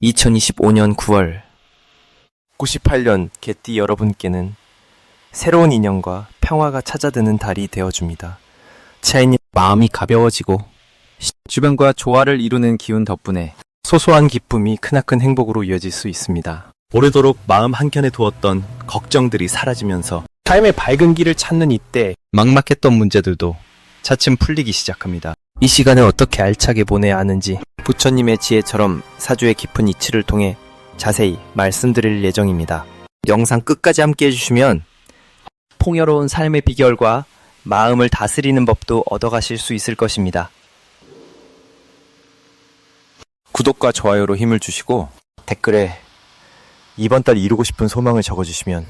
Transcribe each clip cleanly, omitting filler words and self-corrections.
2025년 9월 98년 개띠 여러분께는 새로운 인연과 평화가 찾아드는 달이 되어줍니다. 차이님 마음이 가벼워지고 주변과 조화를 이루는 기운 덕분에 소소한 기쁨이 크나큰 행복으로 이어질 수 있습니다. 오래도록 마음 한켠에 두었던 걱정들이 사라지면서 삶의 밝은 길을 찾는 이때 막막했던 문제들도 차츰 풀리기 시작합니다. 이 시간을 어떻게 알차게 보내야 하는지 부처님의 지혜처럼 사주의 깊은 이치를 통해 자세히 말씀드릴 예정입니다. 영상 끝까지 함께 해주시면 풍요로운 삶의 비결과 마음을 다스리는 법도 얻어가실 수 있을 것입니다. 구독과 좋아요로 힘을 주시고 댓글에 이번 달 이루고 싶은 소망을 적어주시면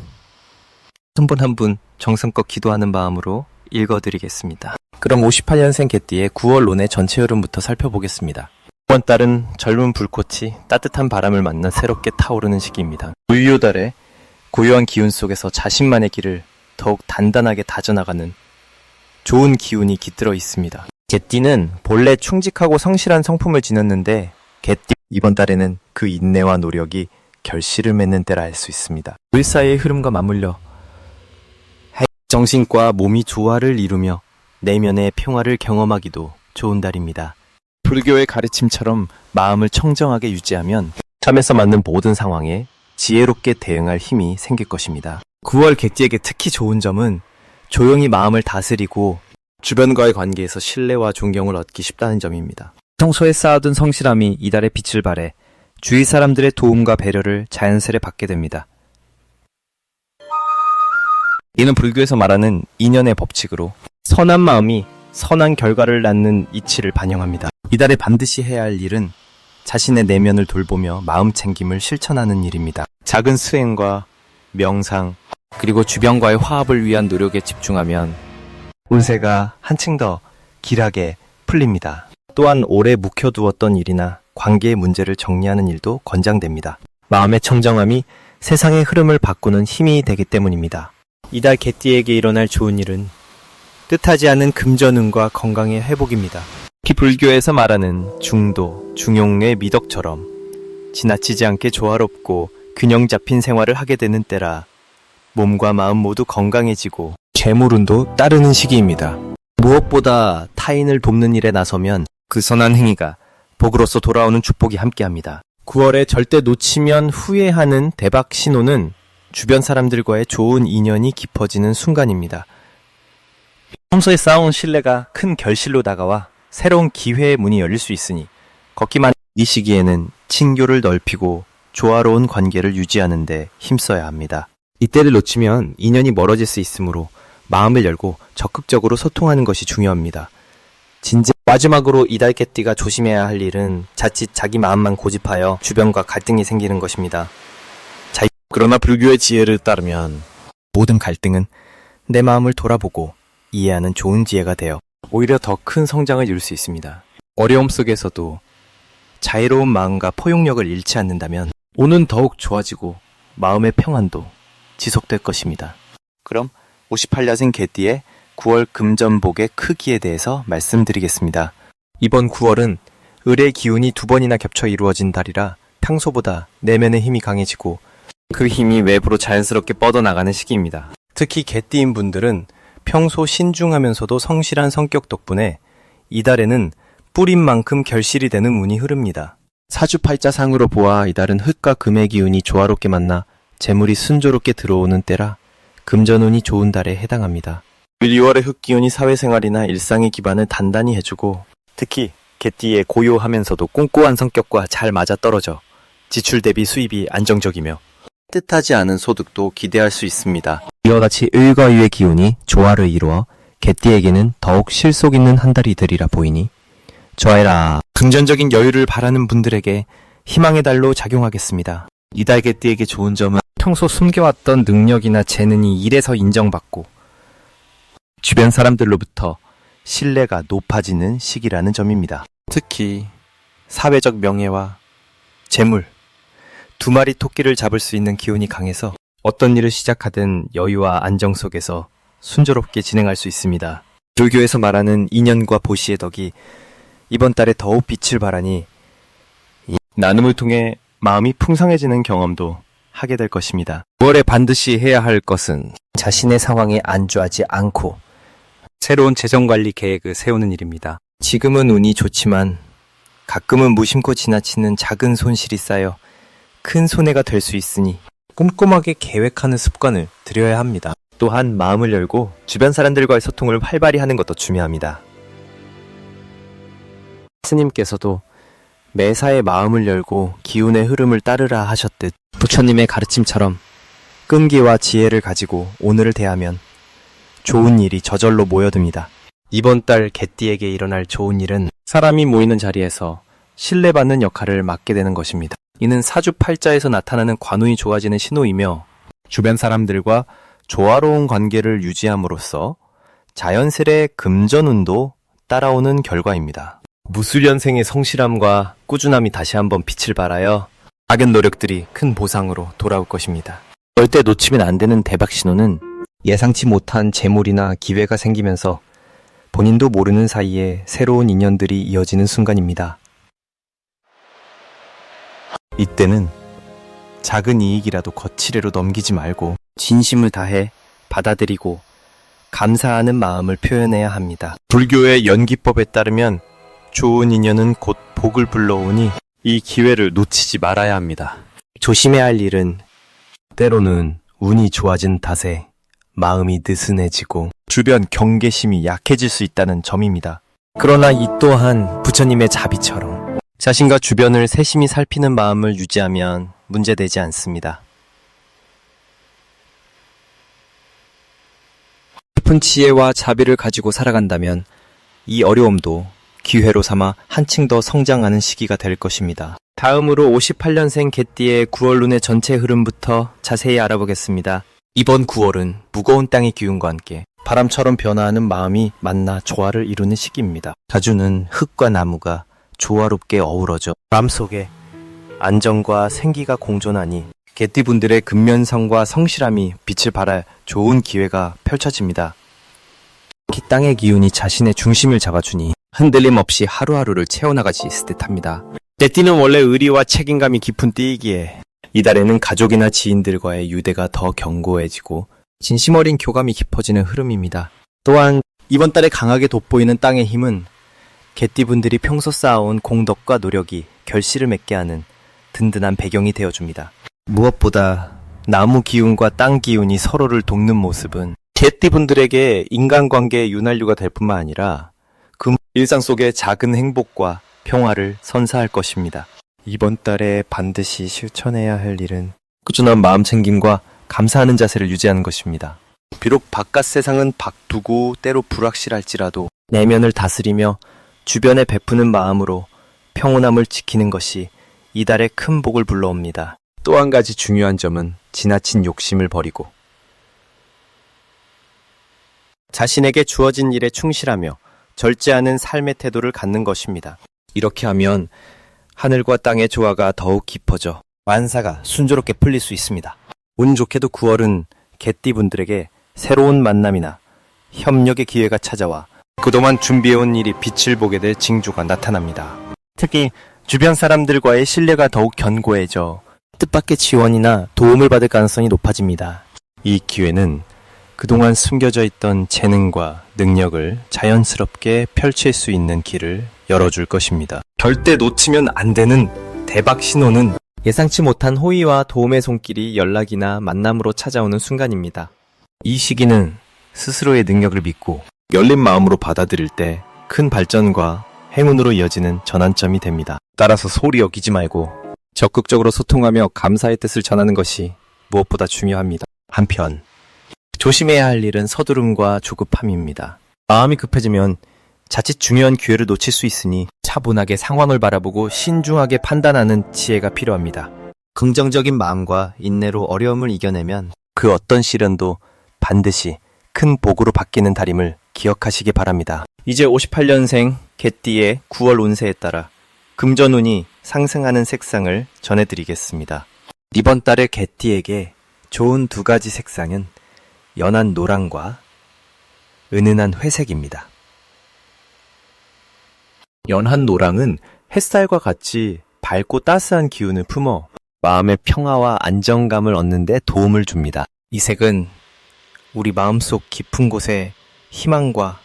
한 분 한 분 정성껏 기도하는 마음으로 읽어드리겠습니다. 그럼 58년생 개띠의 9월 운의 전체 흐름부터 살펴보겠습니다. 이번 달은 젊은 불꽃이 따뜻한 바람을 만나 새롭게 타오르는 시기입니다. 무유달의 고요한 기운 속에서 자신만의 길을 더욱 단단하게 다져나가는 좋은 기운이 깃들어 있습니다. 개띠는 본래 충직하고 성실한 성품을 지녔는데 개띠 이번 달에는 그 인내와 노력이 결실을 맺는 때라 할 수 있습니다. 물사의 흐름과 맞물려 정신과 몸이 조화를 이루며 내면의 평화를 경험하기도 좋은 달입니다. 불교의 가르침처럼 마음을 청정하게 유지하면 삶에서 맞는 모든 상황에 지혜롭게 대응할 힘이 생길 것입니다. 9월 개띠에게 특히 좋은 점은 조용히 마음을 다스리고 주변과의 관계에서 신뢰와 존경을 얻기 쉽다는 점입니다. 평소에 쌓아둔 성실함이 이달의 빛을 발해 주위 사람들의 도움과 배려를 자연스레 받게 됩니다. 이는 불교에서 말하는 인연의 법칙으로 선한 마음이 선한 결과를 낳는 이치를 반영합니다. 이달에 반드시 해야 할 일은 자신의 내면을 돌보며 마음 챙김을 실천하는 일입니다. 작은 수행과 명상 그리고 주변과의 화합을 위한 노력에 집중하면 운세가 한층 더 길하게 풀립니다. 또한 오래 묵혀두었던 일이나 관계의 문제를 정리하는 일도 권장됩니다. 마음의 청정함이 세상의 흐름을 바꾸는 힘이 되기 때문입니다. 이달 개띠에게 일어날 좋은 일은 뜻하지 않은 금전운과 건강의 회복입니다. 특히 불교에서 말하는 중도, 중용의 미덕처럼 지나치지 않게 조화롭고 균형 잡힌 생활을 하게 되는 때라 몸과 마음 모두 건강해지고 재물운도 따르는 시기입니다. 무엇보다 타인을 돕는 일에 나서면 그 선한 행위가 복으로서 돌아오는 축복이 함께합니다. 9월에 절대 놓치면 후회하는 대박 신호는 주변 사람들과의 좋은 인연이 깊어지는 순간입니다. 평소에 쌓아온 신뢰가 큰 결실로 다가와 새로운 기회의 문이 열릴 수 있으니 걷기만 이 시기에는 친교를 넓히고 조화로운 관계를 유지하는 데 힘써야 합니다. 이때를 놓치면 인연이 멀어질 수 있으므로 마음을 열고 적극적으로 소통하는 것이 중요합니다. 마지막으로 이달 개띠가 조심해야 할 일은 자칫 자기 마음만 고집하여 주변과 갈등이 생기는 것입니다. 그러나 불교의 지혜를 따르면 모든 갈등은 내 마음을 돌아보고 이해하는 좋은 지혜가 되어 오히려 더 큰 성장을 이룰 수 있습니다. 어려움 속에서도 자유로운 마음과 포용력을 잃지 않는다면 오는 더욱 좋아지고 마음의 평안도 지속될 것입니다. 그럼 58년생 개띠의 9월 금전복의 크기에 대해서 말씀드리겠습니다. 이번 9월은 을의 기운이 2번이나 겹쳐 이루어진 달이라 평소보다 내면의 힘이 강해지고 그 힘이 외부로 자연스럽게 뻗어나가는 시기입니다. 특히 개띠인 분들은 평소 신중하면서도 성실한 성격 덕분에 이달에는 뿌린 만큼 결실이 되는 운이 흐릅니다. 사주팔자상으로 보아 이달은 흙과 금의 기운이 조화롭게 만나 재물이 순조롭게 들어오는 때라 금전운이 좋은 달에 해당합니다. 2월의 흙기운이 사회생활이나 일상의 기반을 단단히 해주고 특히 개띠의 고요하면서도 꼼꼼한 성격과 잘 맞아떨어져 지출 대비 수입이 안정적이며 뜻하지 않은 소득도 기대할 수 있습니다. 이와 같이 을과 유의 기운이 조화를 이루어 개띠에게는 더욱 실속 있는 한 달이 되리라 보이니 좋아해라. 금전적인 여유를 바라는 분들에게 희망의 달로 작용하겠습니다. 이달 개띠에게 좋은 점은 평소 숨겨왔던 능력이나 재능이 일에서 인정받고 주변 사람들로부터 신뢰가 높아지는 시기라는 점입니다. 특히 사회적 명예와 재물, 2마리 토끼를 잡을 수 있는 기운이 강해서 어떤 일을 시작하든 여유와 안정 속에서 순조롭게 진행할 수 있습니다. 불교에서 말하는 인연과 보시의 덕이 이번 달에 더욱 빛을 발하니 나눔을 통해 마음이 풍성해지는 경험도 하게 될 것입니다. 9월에 반드시 해야 할 것은 자신의 상황에 안주하지 않고 새로운 재정관리 계획을 세우는 일입니다. 지금은 운이 좋지만 가끔은 무심코 지나치는 작은 손실이 쌓여 큰 손해가 될 수 있으니 꼼꼼하게 계획하는 습관을 들여야 합니다. 또한 마음을 열고 주변 사람들과의 소통을 활발히 하는 것도 중요합니다. 스님께서도 매사에 마음을 열고 기운의 흐름을 따르라 하셨듯 부처님의 가르침처럼 끈기와 지혜를 가지고 오늘을 대하면 좋은 일이 저절로 모여듭니다. 이번 달 개띠에게 일어날 좋은 일은 사람이 모이는 자리에서 신뢰받는 역할을 맡게 되는 것입니다. 이는 사주팔자에서 나타나는 관운이 좋아지는 신호이며 주변 사람들과 조화로운 관계를 유지함으로써 자연스레 금전운도 따라오는 결과입니다. 무술년생의 성실함과 꾸준함이 다시 한번 빛을 발하여 작은 노력들이 큰 보상으로 돌아올 것입니다. 절대 놓치면 안 되는 대박 신호는 예상치 못한 재물이나 기회가 생기면서 본인도 모르는 사이에 새로운 인연들이 이어지는 순간입니다. 이때는 작은 이익이라도 거치레로 넘기지 말고 진심을 다해 받아들이고 감사하는 마음을 표현해야 합니다. 불교의 연기법에 따르면 좋은 인연은 곧 복을 불러오니 이 기회를 놓치지 말아야 합니다. 조심해야 할 일은 때로는 운이 좋아진 탓에 마음이 느슨해지고 주변 경계심이 약해질 수 있다는 점입니다. 그러나 이 또한 부처님의 자비처럼 자신과 주변을 세심히 살피는 마음을 유지하면 문제되지 않습니다. 깊은 지혜와 자비를 가지고 살아간다면 이 어려움도 기회로 삼아 한층 더 성장하는 시기가 될 것입니다. 다음으로 58년생 개띠의 9월운의 전체 흐름부터 자세히 알아보겠습니다. 이번 9월은 무거운 땅의 기운과 함께 바람처럼 변화하는 마음이 만나 조화를 이루는 시기입니다. 자주는 흙과 나무가 조화롭게 어우러져 바람 속에 안정과 생기가 공존하니 개띠분들의 근면성과 성실함이 빛을 발할 좋은 기회가 펼쳐집니다. 특히 땅의 기운이 자신의 중심을 잡아주니 흔들림 없이 하루하루를 채워나갈 수 있을 듯합니다. 개띠는 원래 의리와 책임감이 깊은 띠이기에 이달에는 가족이나 지인들과의 유대가 더 견고해지고 진심 어린 교감이 깊어지는 흐름입니다. 또한 이번 달에 강하게 돋보이는 땅의 힘은 개띠분들이 평소 쌓아온 공덕과 노력이 결실을 맺게 하는 든든한 배경이 되어줍니다. 무엇보다 나무 기운과 땅 기운이 서로를 돕는 모습은 개띠분들에게 인간관계의 윤활유가 될 뿐만 아니라 그 일상 속의 작은 행복과 평화를 선사할 것입니다. 이번 달에 반드시 실천해야 할 일은 꾸준한 마음 챙김과 감사하는 자세를 유지하는 것입니다. 비록 바깥 세상은 박두고 때로 불확실할지라도 내면을 다스리며 주변에 베푸는 마음으로 평온함을 지키는 것이 이달의 큰 복을 불러옵니다. 또 한 가지 중요한 점은 지나친 욕심을 버리고 자신에게 주어진 일에 충실하며 절제하는 삶의 태도를 갖는 것입니다. 이렇게 하면 하늘과 땅의 조화가 더욱 깊어져 만사가 순조롭게 풀릴 수 있습니다. 운 좋게도 9월은 개띠분들에게 새로운 만남이나 협력의 기회가 찾아와 그동안 준비해온 일이 빛을 보게 될 징조가 나타납니다. 특히 주변 사람들과의 신뢰가 더욱 견고해져 뜻밖의 지원이나 도움을 받을 가능성이 높아집니다. 이 기회는 그동안 숨겨져 있던 재능과 능력을 자연스럽게 펼칠 수 있는 길을 열어줄 것입니다. 절대 놓치면 안 되는 대박 신호는 예상치 못한 호의와 도움의 손길이 연락이나 만남으로 찾아오는 순간입니다. 이 시기는 스스로의 능력을 믿고 열린 마음으로 받아들일 때 큰 발전과 행운으로 이어지는 전환점이 됩니다. 따라서 소홀히 여기지 말고 적극적으로 소통하며 감사의 뜻을 전하는 것이 무엇보다 중요합니다. 한편 조심해야 할 일은 서두름과 조급함입니다. 마음이 급해지면 자칫 중요한 기회를 놓칠 수 있으니 차분하게 상황을 바라보고 신중하게 판단하는 지혜가 필요합니다. 긍정적인 마음과 인내로 어려움을 이겨내면 그 어떤 시련도 반드시 큰 복으로 바뀌는 달임을 기억하시기 바랍니다. 이제 58년생 개띠의 9월 운세에 따라 금전운이 상승하는 색상을 전해드리겠습니다. 이번 달의 개띠에게 좋은 두 가지 색상은 연한 노랑과 은은한 회색입니다. 연한 노랑은 햇살과 같이 밝고 따스한 기운을 품어 마음의 평화와 안정감을 얻는 데 도움을 줍니다. 이 색은 우리 마음속 깊은 곳에 희망과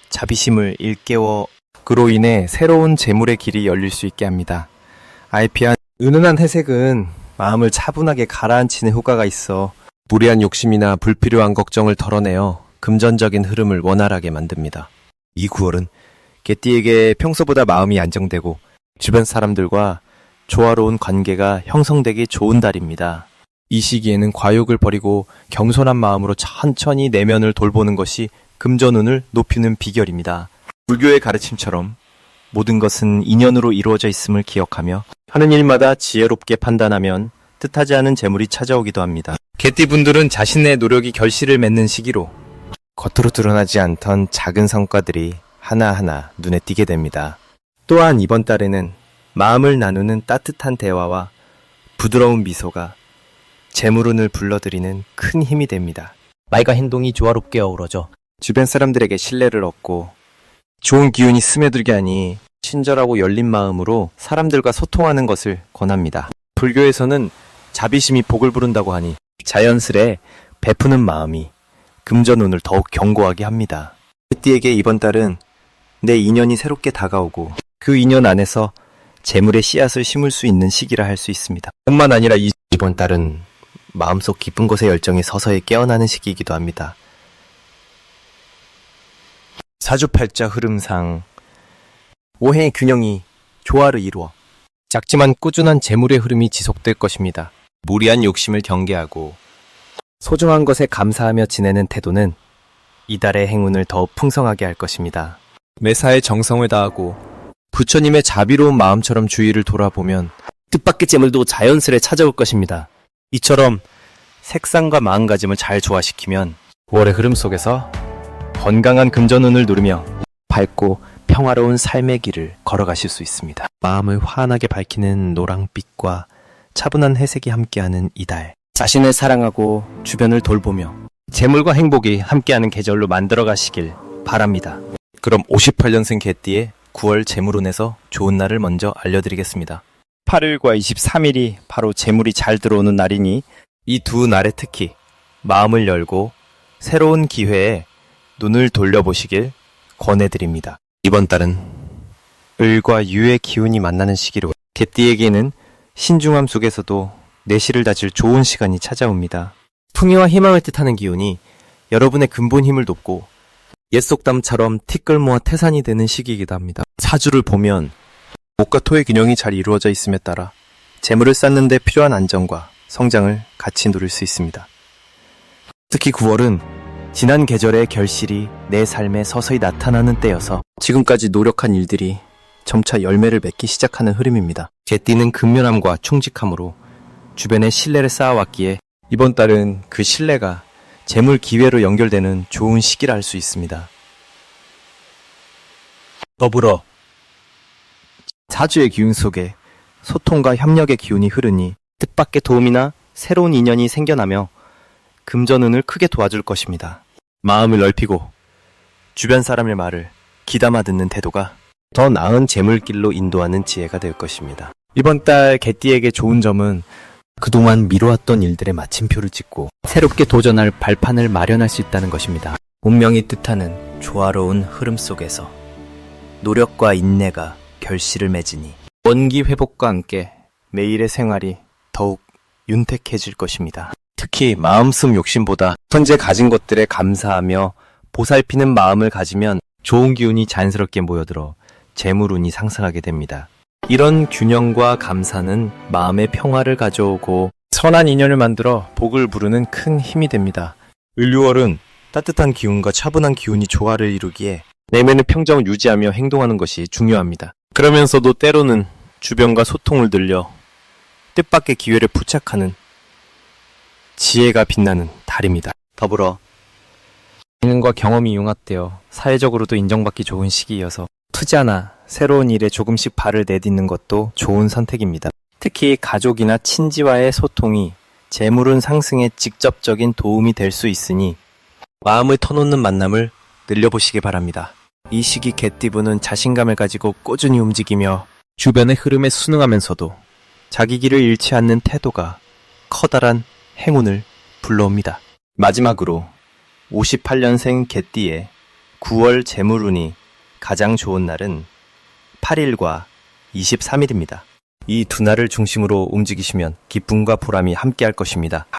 자비심을 일깨워 그로 인해 새로운 재물의 길이 열릴 수 있게 합니다. 아이피한 은은한 회색은 마음을 차분하게 가라앉히는 효과가 있어 무리한 욕심이나 불필요한 걱정을 덜어내어 금전적인 흐름을 원활하게 만듭니다. 이 9월은 개띠에게 평소보다 마음이 안정되고 주변 사람들과 조화로운 관계가 형성되기 좋은 달입니다. 이 시기에는 과욕을 버리고 겸손한 마음으로 천천히 내면을 돌보는 것이 금전운을 높이는 비결입니다. 불교의 가르침처럼 모든 것은 인연으로 이루어져 있음을 기억하며 하는 일마다 지혜롭게 판단하면 뜻하지 않은 재물이 찾아오기도 합니다. 개띠분들은 자신의 노력이 결실을 맺는 시기로 겉으로 드러나지 않던 작은 성과들이 하나하나 눈에 띄게 됩니다. 또한 이번 달에는 마음을 나누는 따뜻한 대화와 부드러운 미소가 재물운을 불러들이는 큰 힘이 됩니다. 말과 행동이 조화롭게 어우러져 주변 사람들에게 신뢰를 얻고 좋은 기운이 스며들게 하니 친절하고 열린 마음으로 사람들과 소통하는 것을 권합니다. 불교에서는 자비심이 복을 부른다고 하니 자연스레 베푸는 마음이 금전운을 더욱 견고하게 합니다. 개띠에게 이번 달은 내 인연이 새롭게 다가오고 그 인연 안에서 재물의 씨앗을 심을 수 있는 시기라 할 수 있습니다. 뿐만 아니라 이번 달은 마음속 깊은 곳의 열정이 서서히 깨어나는 시기이기도 합니다. 사주팔자 흐름상 5행의 균형이 조화를 이루어 작지만 꾸준한 재물의 흐름이 지속될 것입니다. 무리한 욕심을 경계하고 소중한 것에 감사하며 지내는 태도는 이달의 행운을 더욱 풍성하게 할 것입니다. 매사에 정성을 다하고 부처님의 자비로운 마음처럼 주위를 돌아보면 뜻밖의 재물도 자연스레 찾아올 것입니다. 이처럼 색상과 마음가짐을 잘 조화시키면 9월의 흐름 속에서 건강한 금전운을 누리며 밝고 평화로운 삶의 길을 걸어가실 수 있습니다. 마음을 환하게 밝히는 노랑빛과 차분한 회색이 함께하는 이달. 자신을 사랑하고 주변을 돌보며 재물과 행복이 함께하는 계절로 만들어 가시길 바랍니다. 그럼 58년생 개띠의 9월 재물운에서 좋은 날을 먼저 알려드리겠습니다. 8일과 23일이 바로 재물이 잘 들어오는 날이니 이 두 날에 특히 마음을 열고 새로운 기회에 눈을 돌려보시길 권해드립니다. 이번 달은 을과 유의 기운이 만나는 시기로 개띠에게는 신중함 속에서도 내실을 다질 좋은 시간이 찾아옵니다. 풍요와 희망을 뜻하는 기운이 여러분의 근본 힘을 돕고 옛 속담처럼 티끌모아 태산이 되는 시기이기도 합니다. 사주를 보면 목과 토의 균형이 잘 이루어져 있음에 따라 재물을 쌓는 데 필요한 안정과 성장을 같이 누릴 수 있습니다. 특히 9월은 지난 계절의 결실이 내 삶에 서서히 나타나는 때여서 지금까지 노력한 일들이 점차 열매를 맺기 시작하는 흐름입니다. 개띠는 근면함과 충직함으로 주변에 신뢰를 쌓아왔기에 이번 달은 그 신뢰가 재물 기회로 연결되는 좋은 시기라 할 수 있습니다. 더불어 사주의 기운 속에 소통과 협력의 기운이 흐르니 뜻밖의 도움이나 새로운 인연이 생겨나며 금전운을 크게 도와줄 것입니다. 마음을 넓히고 주변 사람의 말을 귀담아 듣는 태도가 더 나은 재물길로 인도하는 지혜가 될 것입니다. 이번 달 개띠에게 좋은 점은 그동안 미뤄왔던 일들의 마침표를 찍고 새롭게 도전할 발판을 마련할 수 있다는 것입니다. 운명이 뜻하는 조화로운 흐름 속에서 노력과 인내가 결실을 맺으니 원기 회복과 함께 매일의 생활이 더욱 윤택해질 것입니다. 특히 마음속 욕심보다 현재 가진 것들에 감사하며 보살피는 마음을 가지면 좋은 기운이 자연스럽게 모여들어 재물운이 상승하게 됩니다. 이런 균형과 감사는 마음의 평화를 가져오고 선한 인연을 만들어 복을 부르는 큰 힘이 됩니다. 을유월은 따뜻한 기운과 차분한 기운이 조화를 이루기에 내면의 평정을 유지하며 행동하는 것이 중요합니다. 그러면서도 때로는 주변과 소통을 늘려 뜻밖의 기회를 포착하는 지혜가 빛나는 달입니다. 더불어 재능과 경험이 융합되어 사회적으로도 인정받기 좋은 시기이어서 투자나 새로운 일에 조금씩 발을 내딛는 것도 좋은 선택입니다. 특히 가족이나 친지와의 소통이 재물운 상승에 직접적인 도움이 될 수 있으니 마음을 터놓는 만남을 늘려보시기 바랍니다. 이 시기 개띠분은 자신감을 가지고 꾸준히 움직이며 주변의 흐름에 순응하면서도 자기 길을 잃지 않는 태도가 커다란 행운을 불러옵니다. 마지막으로 58년생 개띠의 9월 재물운이 가장 좋은 날은 8일과 23일입니다. 이 두 날을 중심으로 움직이시면 기쁨과 보람이 함께할 것입니다.